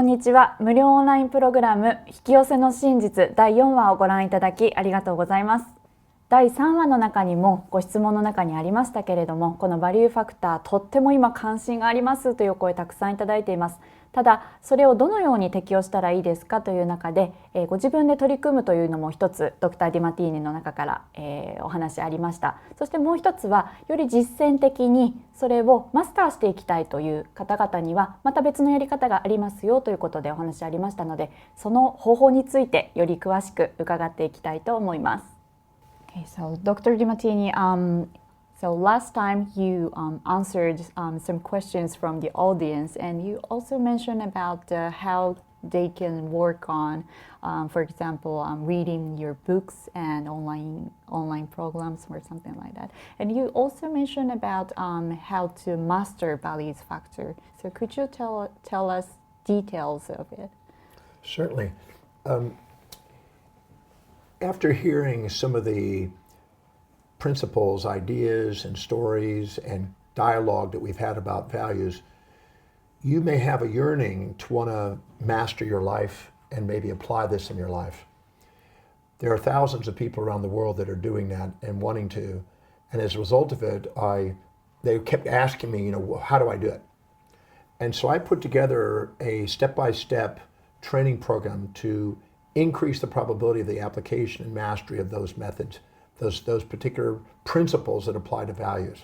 んにちは。無料オンラインプログラム引き寄せの真実第4話をご覧いただきありがとうございます。第3話の中にもご質問の中にありましたけれども、このバリューファクターとっても今関心がありますというお声たくさんいただいています。ただそれをどのように適用したらいいですかという中で、ご自分で取り組むというのも一つドクター・ディマティーニの中から、お話ありました。そしてもう一つはより実践的にそれをマスターしていきたいという方々にはまた別のやり方がありますよということでお話ありましたので、その方法についてより詳しく伺っていきたいと思います。Okay, so Dr. Dimatini, so last time you answered some questions from the audience, and you also mentioned about how they can work on, for example, reading your books and online programs or something like that. And you also mentioned about how to master values factor. So could you tell us details of it? Certainly. After hearing some of the principles, ideas, and stories and dialogue that we've had about values, you may have a yearning to want to master your life and maybe apply this in your life. There are thousands of people around the world that are doing that and wanting to, and as a result of it, they kept asking me, how do I do it? And so I put together a step-by-step training program to increase the probability of the application and mastery of those methods, those particular principles that apply to values.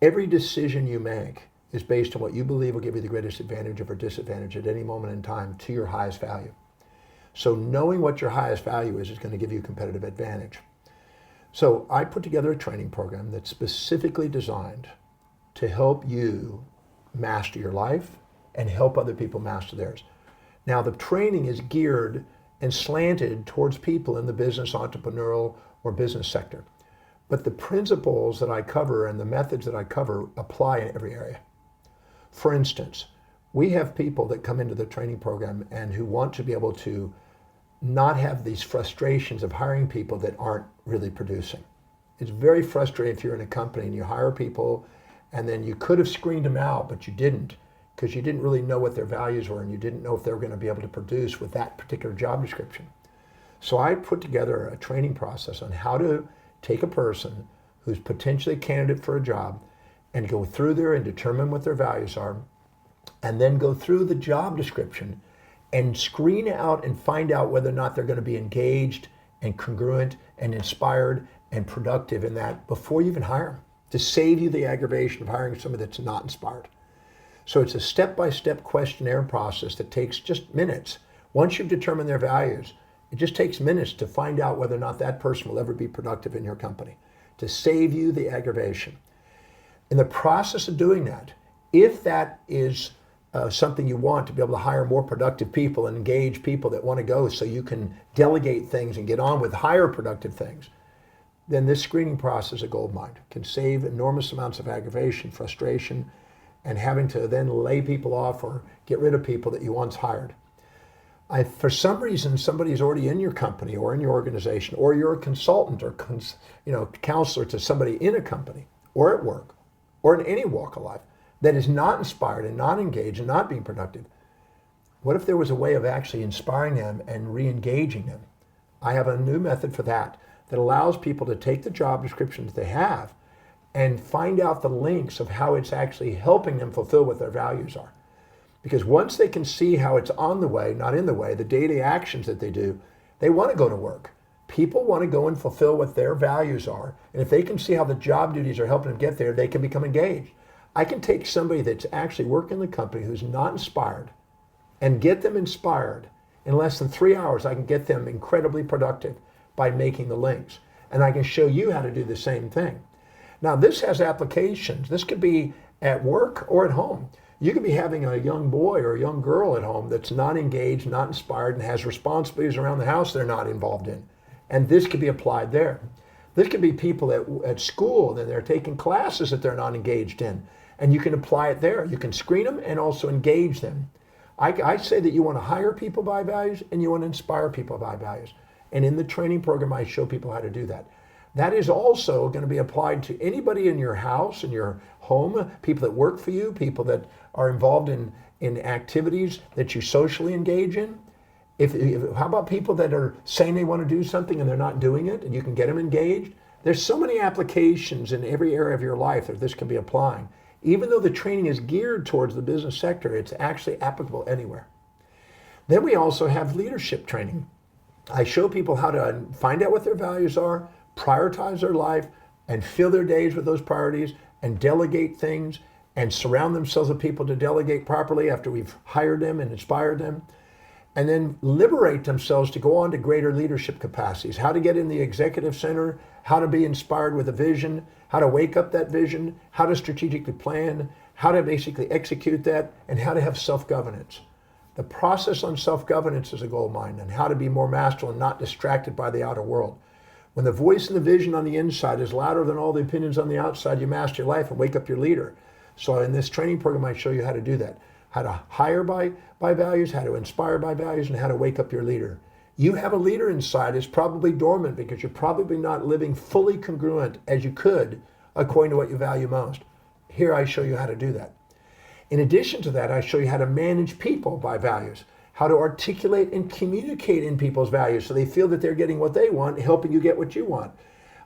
Every decision you make is based on what you believe will give you the greatest advantage or disadvantage at any moment in time to your highest value. So knowing what your highest value is going to give you a competitive advantage. So I put together a training program that's specifically designed to help you master your life and help other people master theirs. Now the training is geared and slanted towards people in the business, entrepreneurial, or business sector. But the principles that I cover and the methods that I cover apply in every area. For instance, we have people that come into the training program and who want to be able to not have these frustrations of hiring people that aren't really producing. It's very frustrating if you're in a company and you hire people and then you could have screened them out, but you didn't, because you didn't really know what their values were and you didn't know if they were going to be able to produce with that particular job description. So I put together a training process on how to take a person who's potentially a candidate for a job and go through there and determine what their values are, and then go through the job description and screen out and find out whether or not they're going to be engaged and congruent and inspired and productive in that before you even hire them, to save you the aggravation of hiring somebody that's not inspired. So it's a step-by-step questionnaire process that takes just minutes. Once you've determined their values, it just takes minutes to find out whether or not that person will ever be productive in your company, to save you the aggravation. In the process of doing that, if that is something you want, to be able to hire more productive people and engage people that want to go so you can delegate things and get on with higher productive things, then this screening process is a goldmine. It can save enormous amounts of aggravation, frustration, and having to then lay people off or get rid of people that you once hired. For some reason, somebody's already in your company or in your organization, or you're a consultant or counselor to somebody in a company or at work or in any walk of life that is not inspired and not engaged and not being productive. What if there was a way of actually inspiring them and re-engaging them? I have a new method for that allows people to take the job descriptions they have and find out the links of how it's actually helping them fulfill what their values are. Because once they can see how it's on the way, not in the way, the daily actions that they do, they want to go to work. People want to go and fulfill what their values are. And if they can see how the job duties are helping them get there, they can become engaged. I can take somebody that's actually working in the company who's not inspired and get them inspired. In less than 3 hours, I can get them incredibly productive by making the links. And I can show you how to do the same thing. Now, this has applications. This could be at work or at home. You could be having a young boy or a young girl at home that's not engaged, not inspired, and has responsibilities around the house they're not involved in. And this could be applied there. This could be people at school and they're taking classes that they're not engaged in. And you can apply it there. You can screen them and also engage them. I say that you want to hire people by values and you want to inspire people by values. And in the training program, I show people how to do that. That is also going to be applied to anybody in your house, in your home, people that work for you, people that are involved in activities that you socially engage in. How about people that are saying they want to do something and they're not doing it, and you can get them engaged? There's so many applications in every area of your life that this can be applying. Even though the training is geared towards the business sector, it's actually applicable anywhere. Then we also have leadership training. I show people how to find out what their values are, prioritize their life, and fill their days with those priorities, and delegate things, and surround themselves with people to delegate properly after we've hired them and inspired them. And then liberate themselves to go on to greater leadership capacities, how to get in the executive center, how to be inspired with a vision, how to wake up that vision, how to strategically plan, how to basically execute that, and how to have self-governance. The process on self-governance is a gold mine, and how to be more masterful and not distracted by the outer world. When the voice and the vision on the inside is louder than all the opinions on the outside, you master your life and wake up your leader. So in this training program, I show you how to do that. How to hire by values, how to inspire by values, and how to wake up your leader. You have a leader inside that's probably dormant because you're probably not living fully congruent as you could according to what you value most. Here I show you how to do that. In addition to that, I show you how to manage people by values, how to articulate and communicate in people's values so they feel that they're getting what they want, helping you get what you want.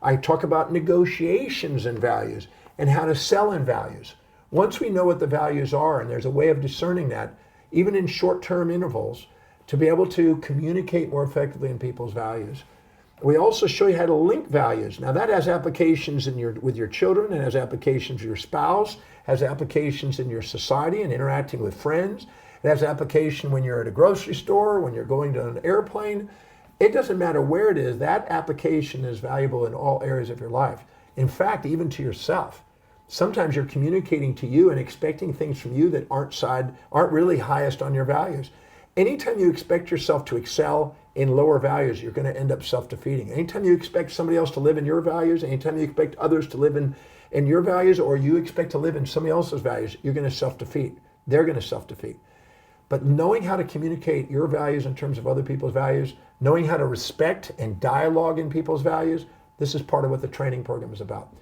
I talk about negotiations in values and how to sell in values. Once we know what the values are, and there's a way of discerning that, even in short-term intervals, to be able to communicate more effectively in people's values. We also show you how to link values. Now that has applications with your children, and has applications with your spouse, has applications in your society and interacting with friends. It has application when you're at a grocery store, when you're going to an airplane. It doesn't matter where it is, that application is valuable in all areas of your life. In fact, even to yourself. Sometimes you're communicating to you and expecting things from you that aren't really highest on your values. Anytime you expect yourself to excel in lower values, you're going to end up self-defeating. Anytime you expect somebody else to live in your values, anytime you expect others to live in your values, or you expect to live in somebody else's values, you're going to self-defeat. They're going to self-defeat. But knowing how to communicate your values in terms of other people's values, knowing how to respect and dialogue in people's values, this is part of what the training program is about.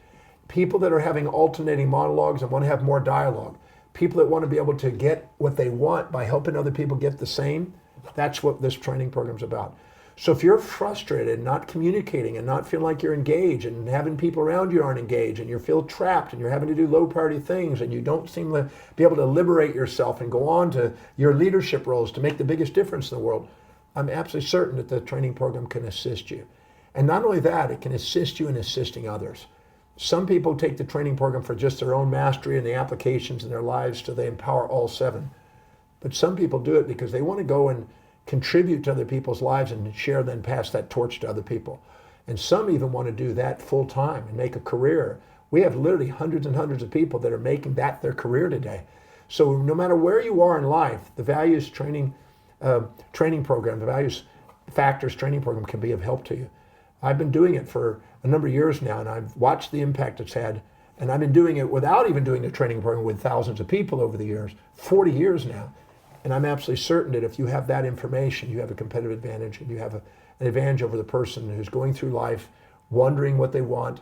People that are having alternating monologues and want to have more dialogue. People that want to be able to get what they want by helping other people get the same. That's what this training program is about. So if you're frustrated, not communicating and not feeling like you're engaged, and having people around you aren't engaged, and you feel trapped, and you're having to do low priority things, and you don't seem to be able to liberate yourself and go on to your leadership roles to make the biggest difference in the world, I'm absolutely certain that the training program can assist you. And not only that, it can assist you in assisting others. Some people take the training program for just their own mastery and the applications in their lives so they empower all seven. But some people do it because they want to go and contribute to other people's lives and share, then pass that torch to other people. And some even want to do that full time and make a career. We have literally hundreds and hundreds of people that are making that their career today. So no matter where you are in life, the values training program, the values factors training program can be of help to you. I've been doing it for a number of years now, and I've watched the impact it's had. And I've been doing it without even doing the training program with thousands of people over the years, 40 years now. And I'm absolutely certain that if you have that information, you have a competitive advantage, and you have an advantage over the person who's going through life, wondering what they want,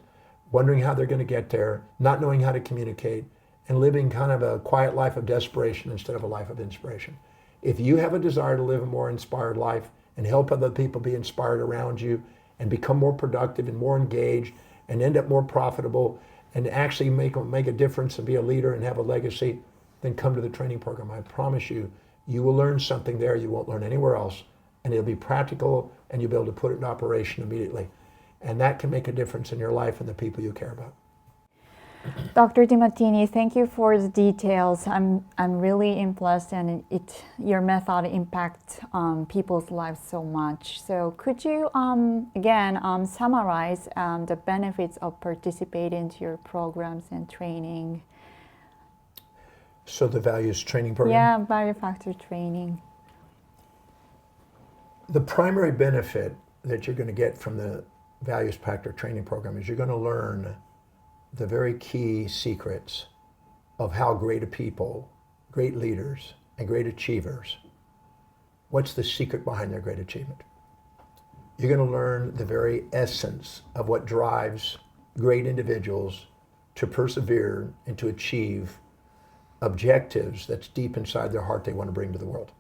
wondering how they're going to get there, not knowing how to communicate, and living kind of a quiet life of desperation instead of a life of inspiration. If you have a desire to live a more inspired life and help other people be inspired around you and become more productive and more engaged and end up more profitable and actually make a difference and be a leader and have a legacy, then come to the training program. I promise you, you will learn something there you won't learn anywhere else, and it'll be practical, and you'll be able to put it in operation immediately. And that can make a difference in your life and the people you care about. Dr. DiMartini, thank you for the details. I'm really impressed, and your method impacts people's lives so much. So could you again summarize the benefits of participating to your programs and training? So the values training program? Yeah, value factor training. The primary benefit that you're going to get from the values factor training program is you're going to learn the very key secrets of how great a people, great leaders, and great achievers, what's the secret behind their great achievement? You're going to learn the very essence of what drives great individuals to persevere and to achieve objectives that's deep inside their heart they want to bring to the world.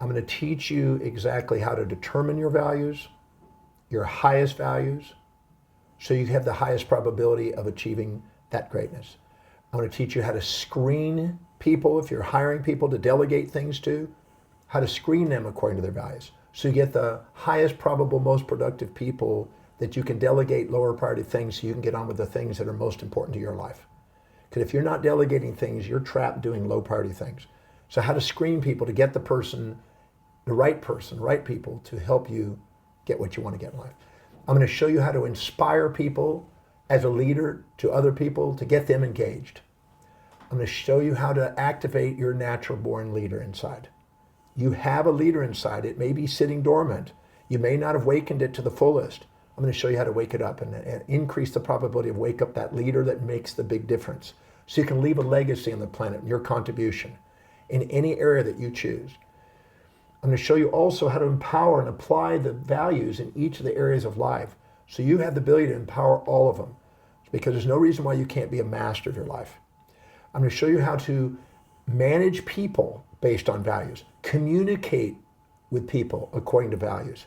I'm going to teach you exactly how to determine your values, your highest values, so you have the highest probability of achieving that greatness. I'm going to teach you how to screen people, if you're hiring people to delegate things to, how to screen them according to their values. So you get the highest probable, most productive people that you can delegate lower priority things so you can get on with the things that are most important to your life. Because if you're not delegating things, you're trapped doing low priority things. So how to screen people to get the right people to help you get what you want to get in life. I'm going to show you how to inspire people as a leader to other people to get them engaged. I'm going to show you how to activate your natural born leader inside. You have a leader inside. It may be sitting dormant. You may not have awakened it to the fullest. I'm going to show you how to wake it up and increase the probability of wake up that leader that makes the big difference. So you can leave a legacy on the planet, your contribution in any area that you choose. I'm going to show you also how to empower and apply the values in each of the areas of life. So you have the ability to empower all of them, because there's no reason why you can't be a master of your life. I'm going to show you how to manage people based on values, communicate with people according to values,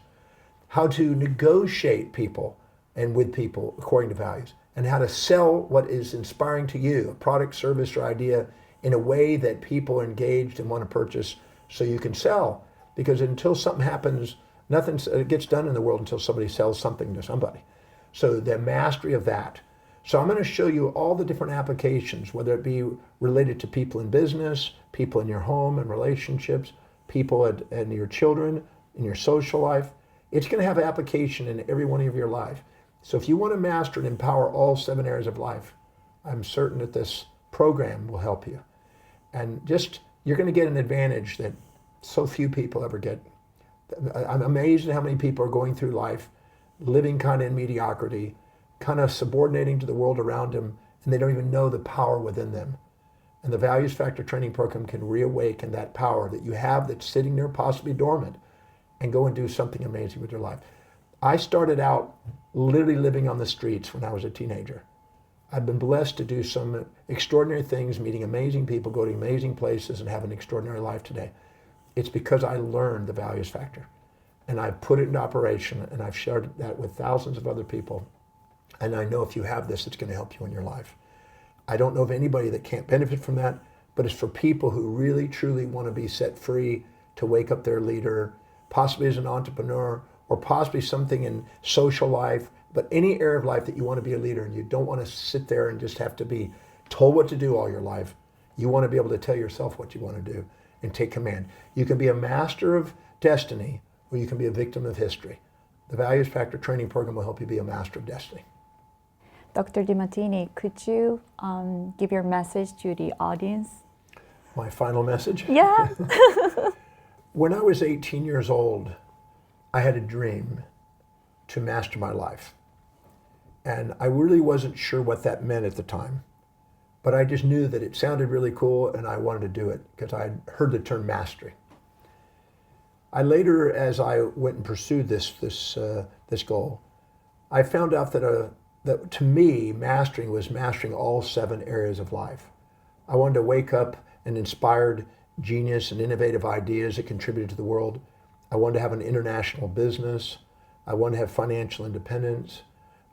how to negotiate people and with people according to values, and how to sell what is inspiring to you, a product, service, or idea, in a way that people are engaged and want to purchase so you can sell. Because until something happens, nothing gets done in the world until somebody sells something to somebody. So the mastery of that. So I'm going to show you all the different applications, whether it be related to people in business, people in your home and relationships, people and your children, in your social life. It's going to have application in every one of your life. So if you want to master and empower all 7 areas of life, I'm certain that this program will help you. And you're going to get an advantage that so few people ever get. I'm amazed at how many people are going through life, living kind of in mediocrity, kind of subordinating to the world around them, and they don't even know the power within them. And the Values Factor training program can reawaken that power that you have that's sitting there possibly dormant, and go and do something amazing with your life. I started out literally living on the streets when I was a teenager. I've been blessed to do some extraordinary things, meeting amazing people, go to amazing places, and have an extraordinary life today. It's because I learned the Values Factor, and I've put it into operation, and I've shared that with thousands of other people. And I know if you have this, it's going to help you in your life. I don't know of anybody that can't benefit from that, but it's for people who really, truly want to be set free to wake up their leader, possibly as an entrepreneur, or possibly something in social life, but any area of life that you want to be a leader, and you don't want to sit there and just have to be told what to do all your life. You want to be able to tell yourself what you want to do and take command. You can be a master of destiny, or you can be a victim of history. The Values Factor training program will help you be a master of destiny. Dr. DiMartini, could you give your message to the audience? My final message? Yeah. When I was 18 years old, I had a dream to master my life. And I really wasn't sure what that meant at the time. But I just knew that it sounded really cool, and I wanted to do it because I heard the term mastery. I later, as I went and pursued this goal, I found out that to me, mastering was mastering all 7 areas of life. I wanted to wake up an inspired genius and innovative ideas that contributed to the world. I wanted to have an international business. I wanted to have financial independence.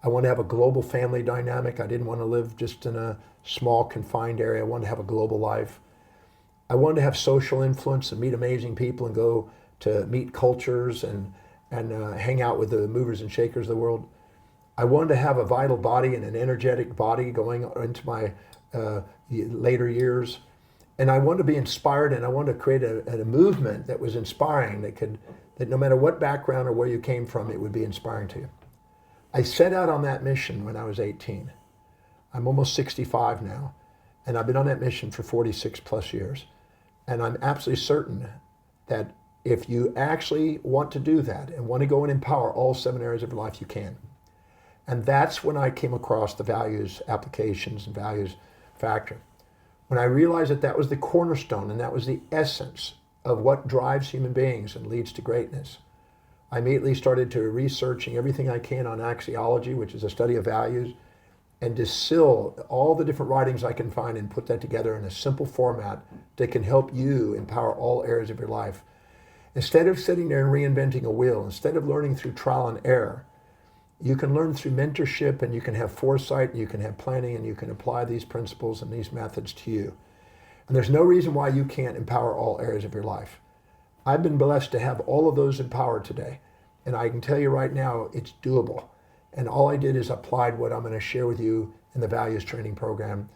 I wanted to have a global family dynamic. I didn't want to live just in a small confined area. I wanted to have a global life. I wanted to have social influence and meet amazing people and go to meet cultures and hang out with the movers and shakers of the world. I wanted to have a vital body and an energetic body going into my later years. And I wanted to be inspired, and I wanted to create a movement that was inspiring, that no matter what background or where you came from, it would be inspiring to you. I set out on that mission when I was 18. I'm almost 65 now, and I've been on that mission for 46 plus years. And I'm absolutely certain that if you actually want to do that and want to go and empower all 7 areas of your life, you can. And that's when I came across the values applications and values factor. When I realized that that was the cornerstone and that was the essence of what drives human beings and leads to greatness. I immediately started to researching everything I can on axiology, which is a study of values, and distill all the different writings I can find and put that together in a simple format that can help you empower all areas of your life. Instead of sitting there and reinventing a wheel, instead of learning through trial and error, you can learn through mentorship, and you can have foresight, and you can have planning, and you can apply these principles and these methods to you. And there's no reason why you can't empower all areas of your life. I've been blessed to have all of those empowered today. And I can tell you right now, it's doable. And all I did is applied what I'm going to share with you in the values training program.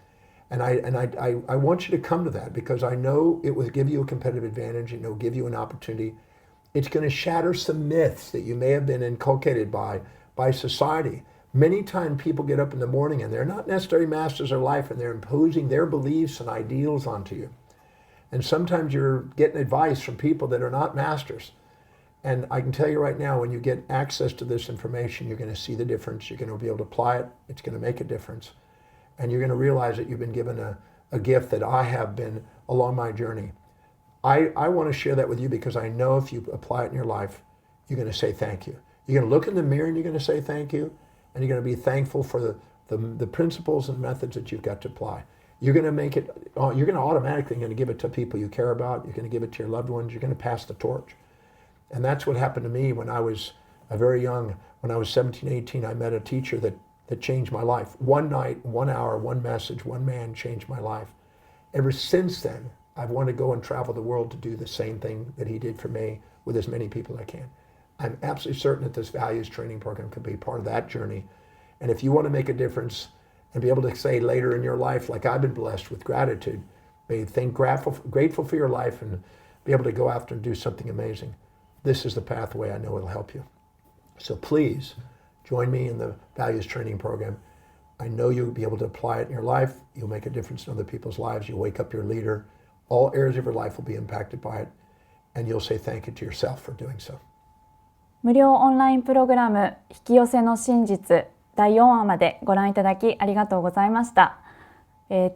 And I want you to come to that, because I know it will give you a competitive advantage, and it will give you an opportunity. It's going to shatter some myths that you may have been inculcated by society. Many times people get up in the morning and they're not necessarily masters of life, and they're imposing their beliefs and ideals onto you. And sometimes you're getting advice from people that are not masters. And I can tell you right now, when you get access to this information, you're going to see the difference. You're going to be able to apply it. It's going to make a difference. And you're going to realize that you've been given a gift that I have been along my journey. I want to share that with you, because I know if you apply it in your life, you're going to say thank you. You're going to look in the mirror and you're going to say thank you. And you're going to be thankful for the principles and methods that you've got to apply. You're going to make it, you're going to automatically give it to people you care about. You're going to give it to your loved ones. You're going to pass the torch. And that's what happened to me when I was very young. When I was 17, 18, I met a teacher that changed my life. One night, 1 hour, one message, one man changed my life. Ever since then, I've wanted to go and travel the world to do the same thing that he did for me with as many people as I can. I'm absolutely certain that this values training program can be part of that journey. And if you want to make a difference and be able to say later in your life, like I've been blessed with gratitude, be grateful for your life, and be able to go after and do something amazing, this is the pathway I know it'll help you. So please join me in the values training program. I know you'll be able to apply it in your life. You'll make a difference in other people's lives. You'll wake up your leader. All areas of your life will be impacted by it. And you'll say thank you to yourself for doing so. 無料オンラインプログラム引き寄せの真実第4話までご覧いただきありがとうございました。引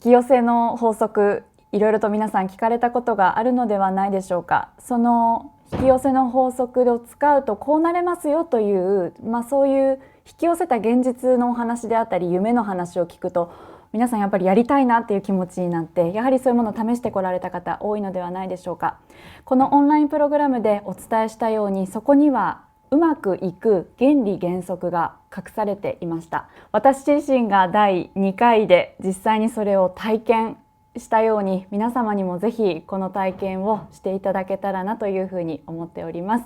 き寄せの法則、いろいろと皆さん聞かれたことがあるのではないでしょうか。その引き寄せの法則を使うとこうなれますよという、そういう引き寄せた現実のお話であったり夢の話を聞くと、皆さんやっぱりやりたいなっていう気持ちになって、やはりそういうものを試してこられた方多いのではないでしょうか。このオンラインプログラムでお伝えしたように、そこにはうまくいく原理原則が隠されていました。私自身が第2回で実際にそれを体験したように、皆様にもぜひこの体験をしていただけたらなというふうに思っております。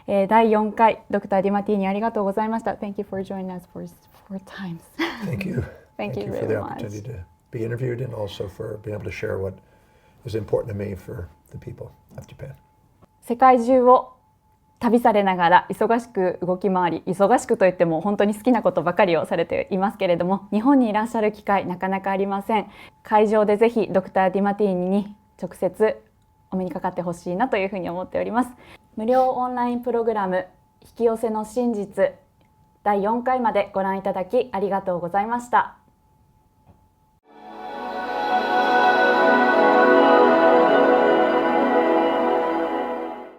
第4回ドクター・ディマティーニありがとうございました。Thank you for joining us for times. Thank you. Thank you for very the much. opportunity to be interviewed, and also for being able to share what is important to me for the people of Japan. 世界中を旅されながら忙しく動き回り、忙しくといっても本当に好きなことばかりをされていますけれども、日本にいらっしゃる機会なかなかありません。会場でぜひドクター・ディマティーニに直接お目にかかってほしいなというふうに思っております。無料オンラインプログラム引き寄せの真実第4回までご覧いただきありがとうございました。